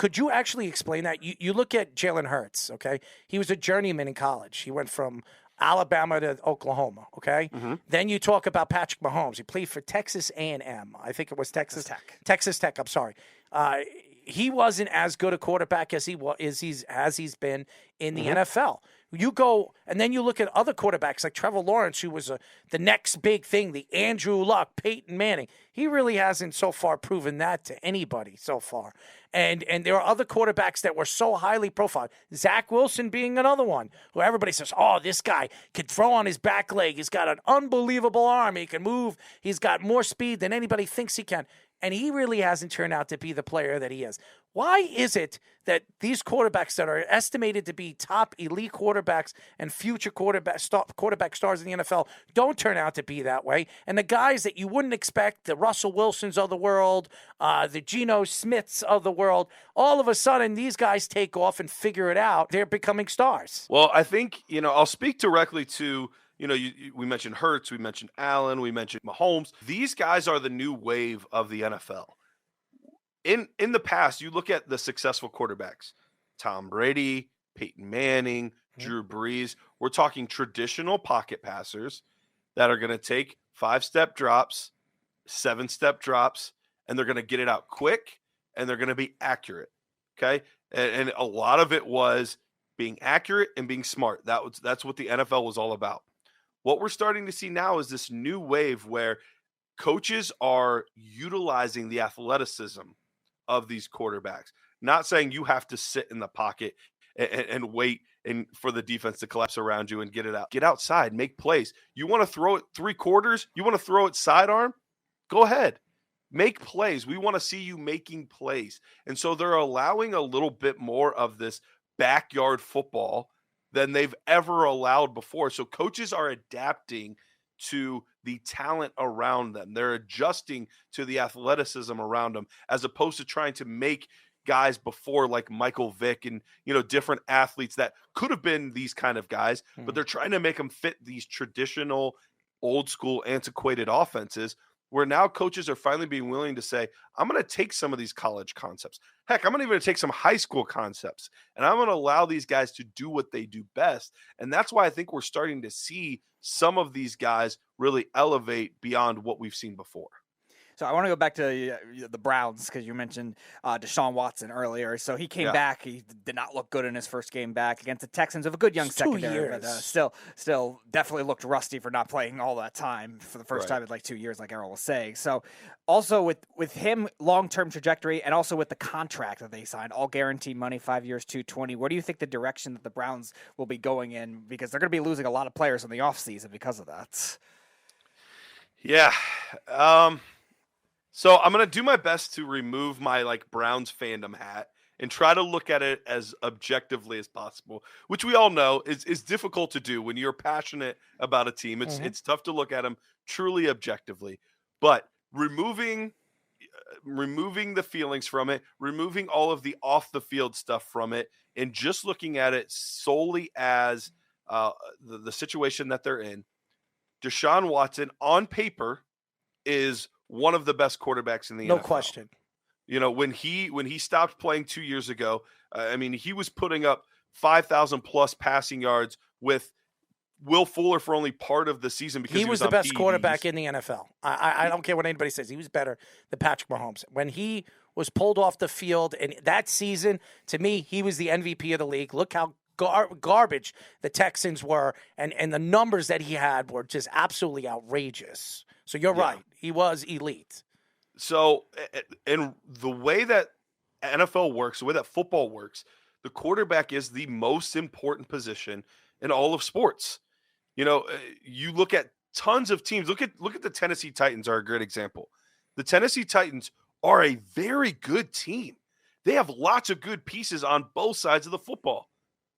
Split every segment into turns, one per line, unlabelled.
could you actually explain that? You look at Jalen Hurts, okay? He was a journeyman in college. He went from Alabama to Oklahoma, okay?
Mm-hmm.
Then you talk about Patrick Mahomes. He played for Texas A&M. I think it was Texas Tech. Texas Tech, I'm sorry. He wasn't as good a quarterback as he's been in the NFL. You go, and then you look at other quarterbacks like Trevor Lawrence, who was the next big thing, the Andrew Luck, Peyton Manning. He really hasn't so far proven that to anybody so far. And there are other quarterbacks that were so highly profiled. Zach Wilson being another one, who everybody says, oh, this guy can throw on his back leg. He's got an unbelievable arm. He can move. He's got more speed than anybody thinks he can. And he really hasn't turned out to be the player that he is. Why is it that these quarterbacks that are estimated to be top elite quarterbacks and future quarterback stars in the NFL don't turn out to be that way? And the guys that you wouldn't expect, the Russell Wilsons of the world, the Geno Smiths of the world, all of a sudden these guys take off and figure it out. They're becoming stars.
Well, I think, I'll speak directly to we mentioned Hurts, we mentioned Allen, we mentioned Mahomes. These guys are the new wave of the NFL. In the past, you look at the successful quarterbacks, Tom Brady, Peyton Manning, Drew Brees. We're talking traditional pocket passers that are going to take 5-step drops, 7-step drops, and they're going to get it out quick, and they're going to be accurate, okay? And a lot of it was being accurate and being smart. That's what the NFL was all about. What we're starting to see now is this new wave where coaches are utilizing the athleticism of these quarterbacks. Not saying you have to sit in the pocket and wait and for the defense to collapse around you and get it out. Get outside, make plays. You want to throw it 3/4? You want to throw it sidearm? Go ahead. Make plays. We want to see you making plays. And so they're allowing a little bit more of this backyard football than they've ever allowed before. So coaches are adapting to the talent around them. They're adjusting to the athleticism around them, as opposed to trying to make guys before like Michael Vick and, different athletes that could have been these kind of guys, but they're trying to make them fit these traditional, old school, antiquated offenses, where now coaches are finally being willing to say, I'm going to take some of these college concepts. Heck, I'm going to take some high school concepts, and I'm going to allow these guys to do what they do best. And that's why I think we're starting to see some of these guys really elevate beyond what we've seen before.
So I want to go back to the Browns, because you mentioned DeShaun Watson earlier. So he came back. He did not look good in his first game back against the Texans of a good young secondary, but still definitely looked rusty for not playing all that time for the first time in like 2 years, like Errol was saying. So also with him, long-term trajectory, and also with the contract that they signed, all guaranteed money, 5 years, $220. What do you think the direction that the Browns will be going in? Because they're going to be losing a lot of players in the offseason because of that.
Yeah. So I'm going to do my best to remove my Browns fandom hat and try to look at it as objectively as possible, which we all know is difficult to do when you're passionate about a team. It's tough to look at them truly objectively, but removing the feelings from it, removing all of the off the field stuff from it, and just looking at it solely as the situation that they're in. DeShaun Watson on paper is one of the best quarterbacks in the NFL.
No question.
When he stopped playing 2 years ago, he was putting up 5,000 plus passing yards with Will Fuller for only part of the season because
he was the best
PEDs.
quarterback in the NFL. I don't care what anybody says. He was better than Patrick Mahomes. When he was pulled off the field, and that season, to me, he was the MVP of the league. Look how garbage the Texans were, and the numbers that he had were just absolutely outrageous. So you're right. He was elite.
So, and the way that NFL works, the way that football works, the quarterback is the most important position in all of sports. You look at tons of teams. Look at the Tennessee Titans are a great example. The Tennessee Titans are a very good team. They have lots of good pieces on both sides of the football,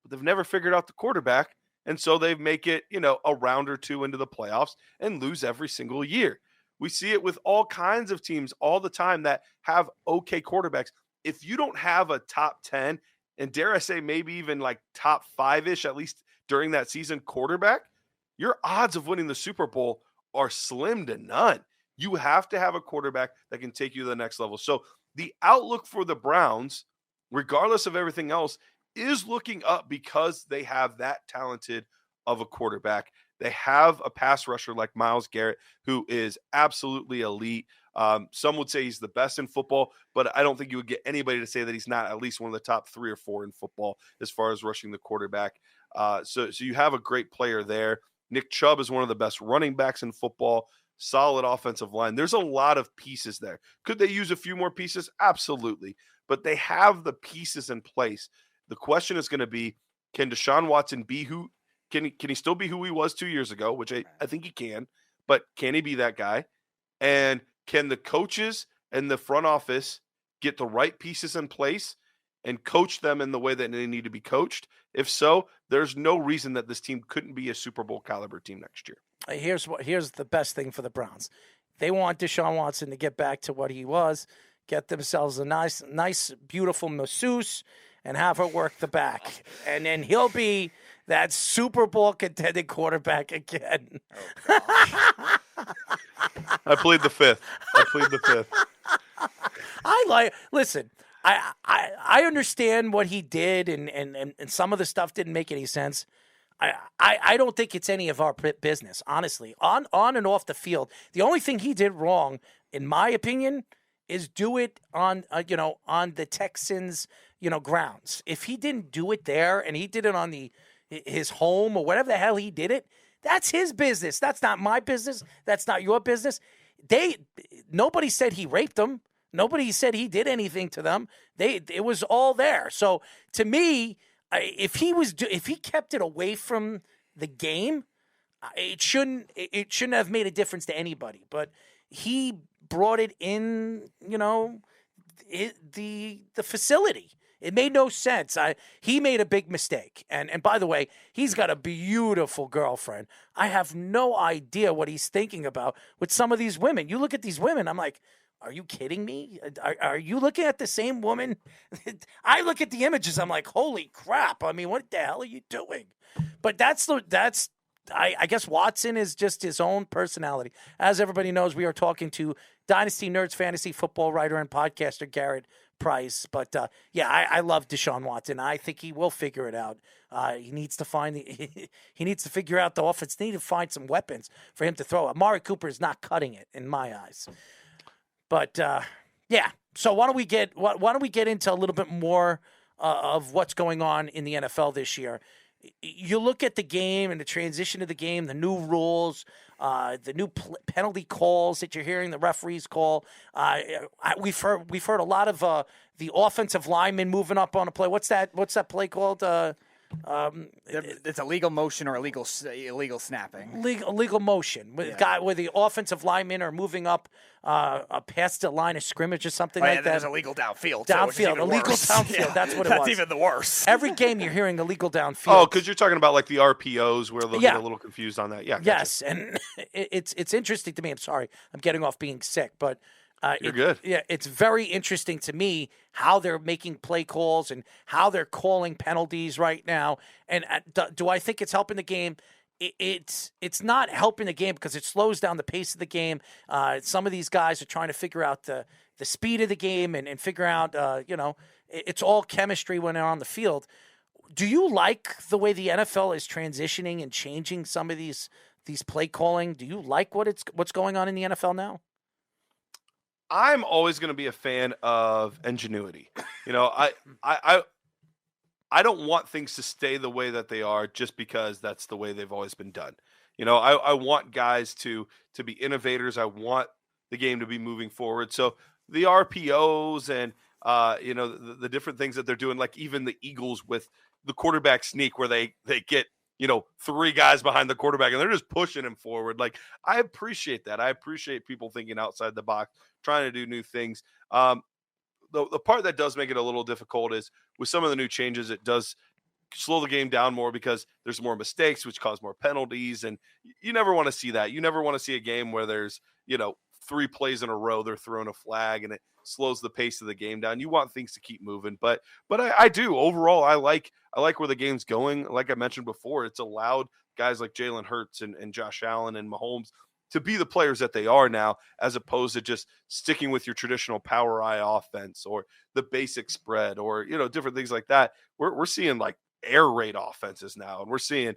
but they've never figured out the quarterback. And so they make it, a round or two into the playoffs and lose every single year. We see it with all kinds of teams all the time that have okay quarterbacks. If you don't have a top 10, and dare I say maybe even top 5-ish, at least during that season, quarterback, your odds of winning the Super Bowl are slim to none. You have to have a quarterback that can take you to the next level. So the outlook for the Browns, regardless of everything else, is looking up because they have that talented of a quarterback. They have a pass rusher like Myles Garrett, who is absolutely elite. Some would say he's the best in football, but I don't think you would get anybody to say that he's not at least one of the top 3 or 4 in football as far as rushing the quarterback. So you have a great player there. Nick Chubb is one of the best running backs in football. Solid offensive line. There's a lot of pieces there. Could they use a few more pieces? Absolutely. But they have the pieces in place. The question is going to be, can DeShaun Watson be who? Can he still be who he was 2 years ago, which I think he can, but can he be that guy? And can the coaches and the front office get the right pieces in place and coach them in the way that they need to be coached? If so, there's no reason that this team couldn't be a Super Bowl caliber team next year.
Here's the best thing for the Browns. They want DeShaun Watson to get back to what he was, get themselves a nice, beautiful masseuse, and have her work the back. And then he'll be that Super Bowl contending quarterback again.
Oh, I plead the fifth.
Listen, I understand what he did, and some of the stuff didn't make any sense. I don't think it's any of our business, honestly. On and off the field, the only thing he did wrong, in my opinion, is do it on the Texans grounds. If he didn't do it there and he did it on his home or whatever the hell he did it, that's his business. That's not my business. That's not your business. Nobody said he raped them. Nobody said he did anything to them. It was all there. So to me, if he kept it away from the game, it shouldn't have made a difference to anybody. But he brought it in, the facility. It made no sense. He made a big mistake. And by the way, he's got a beautiful girlfriend. I have no idea what he's thinking about with some of these women. You look at these women, I'm like, are you kidding me? Are you looking at the same woman? I look at the images, I'm like, holy crap. I mean, what the hell are you doing? But I guess Watson is just his own personality. As everybody knows, we are talking to Dynasty Nerds fantasy football writer and podcaster Garret Price. But I love DeShaun Watson. I think he will figure it out. He needs to figure out the offense. They need to find some weapons for him to throw. Amari Cooper is not cutting it in my eyes. But so why don't we get into a little bit more of what's going on in the NFL this year? You look at the game and the transition of the game, the new rules, the new penalty calls that you're hearing the referees call. We've heard a lot of the offensive linemen moving up on a play. What's that play called?
It's a legal motion or illegal snapping.
Legal motion. Where the offensive linemen are moving up past the line of scrimmage or something like that.
There's illegal downfield.
Illegal downfield.
Yeah.
That's what it was.
That's even the worst.
Every game you're hearing illegal downfield.
Oh, because you're talking about like the RPOs where they'll get a little confused on that. Yeah. Gotcha.
Yes, and it's interesting to me. I'm sorry, I'm getting off being sick, but
you're good.
Yeah, it's very interesting to me how they're making play calls and how they're calling penalties right now. And do I think it's helping the game? It's not helping the game because it slows down the pace of the game. Some of these guys are trying to figure out the speed of the game and figure out, it's all chemistry when they're on the field. Do you like the way the NFL is transitioning and changing some of these play calling? Do you like what's going on in the NFL now?
I'm always going to be a fan of ingenuity. I don't want things to stay the way that they are just because that's the way they've always been done. I want guys to be innovators. I want the game to be moving forward. So the RPOs and the different things that they're doing, like even the Eagles with the quarterback sneak where they get 3 guys behind the quarterback and they're just pushing him forward. Like, I appreciate that. I appreciate people thinking outside the box, trying to do new things. The part that does make it a little difficult is with some of the new changes, it does slow the game down more because there's more mistakes, which cause more penalties. And you never want to see that. You never want to see a game where there's, 3 plays in a row, they're throwing a flag and it slows the pace of the game down. You want things to keep moving, but I do overall. I like where the game's going. Like I mentioned before, it's allowed guys like Jalen Hurts and Josh Allen and Mahomes to be the players that they are now, as opposed to just sticking with your traditional power eye offense or the basic spread or, different things like that. We're seeing like air raid offenses now, and we're seeing,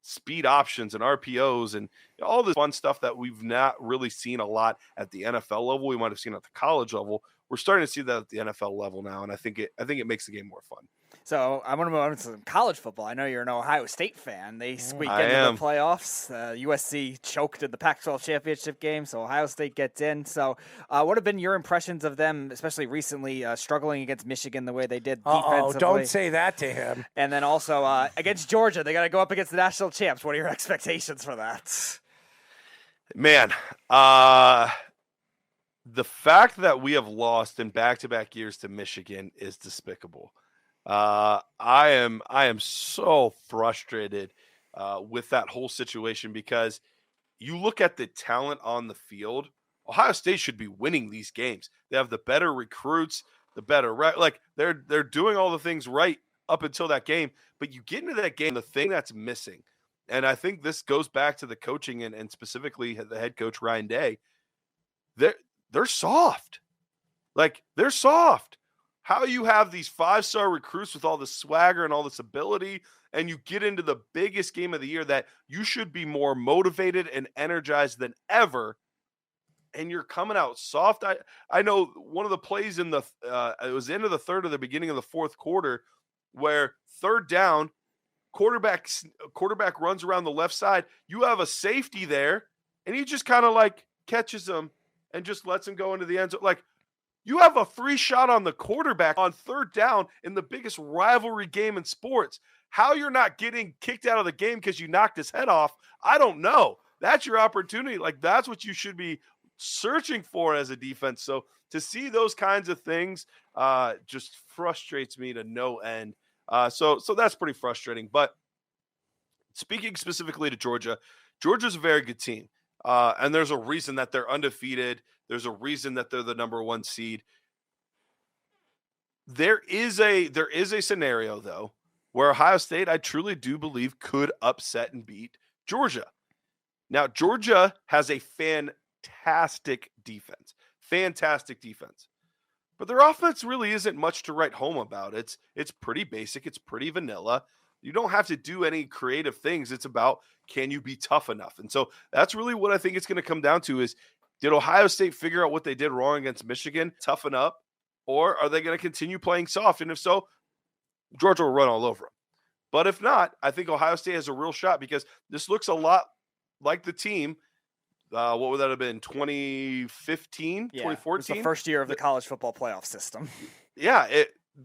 speed options and RPOs and all this fun stuff that we've not really seen a lot at the NFL level. We might have seen at the college level. We're starting to see that at the NFL level now, and I think it makes the game more fun.
So I want to move on to some college football. I know you're an Ohio State fan. They squeak into the playoffs. USC choked in the Pac-12 championship game, so Ohio State gets in. So what have been your impressions of them, especially recently, struggling against Michigan the way they did defensively?
Don't say that to him.
And then also against Georgia, they got to go up against the national champs. What are your expectations for that?
Man, the fact that we have lost in back-to-back years to Michigan is despicable. I am so frustrated with that whole situation, because you look at the talent on the field. Ohio State should be winning these games. They have the better recruits, the better they're doing all the things right up until that game. But you get into that game, the thing that's missing, and I think this goes back to the coaching and specifically the head coach Ryan Day. They're soft. They're soft. How you have these 5-star recruits with all this swagger and all this ability, and you get into the biggest game of the year that you should be more motivated and energized than ever, and you're coming out soft. I know one of the plays in it was the end of the third or the beginning of the fourth quarter, where third down, quarterback runs around the left side. You have a safety there, and he just kind of catches him and just lets him go into the end zone. You have a free shot on the quarterback on third down in the biggest rivalry game in sports. How you're not getting kicked out of the game because you knocked his head off, I don't know. That's your opportunity. That's what you should be searching for as a defense. So to see those kinds of things just frustrates me to no end. So that's pretty frustrating. But speaking specifically to Georgia, Georgia's a very good team. And there's a reason that they're undefeated. There's a reason that they're the number 1 seed. There is a scenario, though, where Ohio State, I truly do believe, could upset and beat Georgia. Now, Georgia has a fantastic defense. But their offense really isn't much to write home about. It's pretty basic. It's pretty vanilla. You don't have to do any creative things. It's about, can you be tough enough? And so that's really what I think it's going to come down to is, did Ohio State figure out what they did wrong against Michigan, toughen up, or are they going to continue playing soft? And if so, Georgia will run all over them. But if not, I think Ohio State has a real shot, because this looks a lot like the team. What would that have been? 2015, 2014? It was
the first year of the college football playoff system.
Yeah.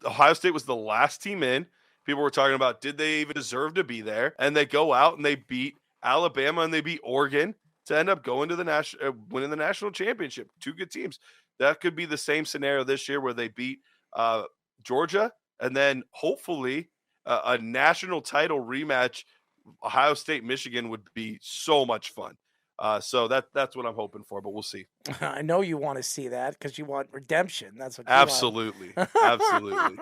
Ohio State was the last team in. People were talking about, did they even deserve to be there? And they go out and they beat Alabama and they beat Oregon to end up going to winning the national championship. 2 good teams. That could be the same scenario this year, where they beat Georgia, and then hopefully a national title rematch, Ohio State, Michigan, would be so much fun. So that's what I'm hoping for, but we'll see.
I know you want to see that because you want redemption. That's what you
Absolutely.
want.
Absolutely.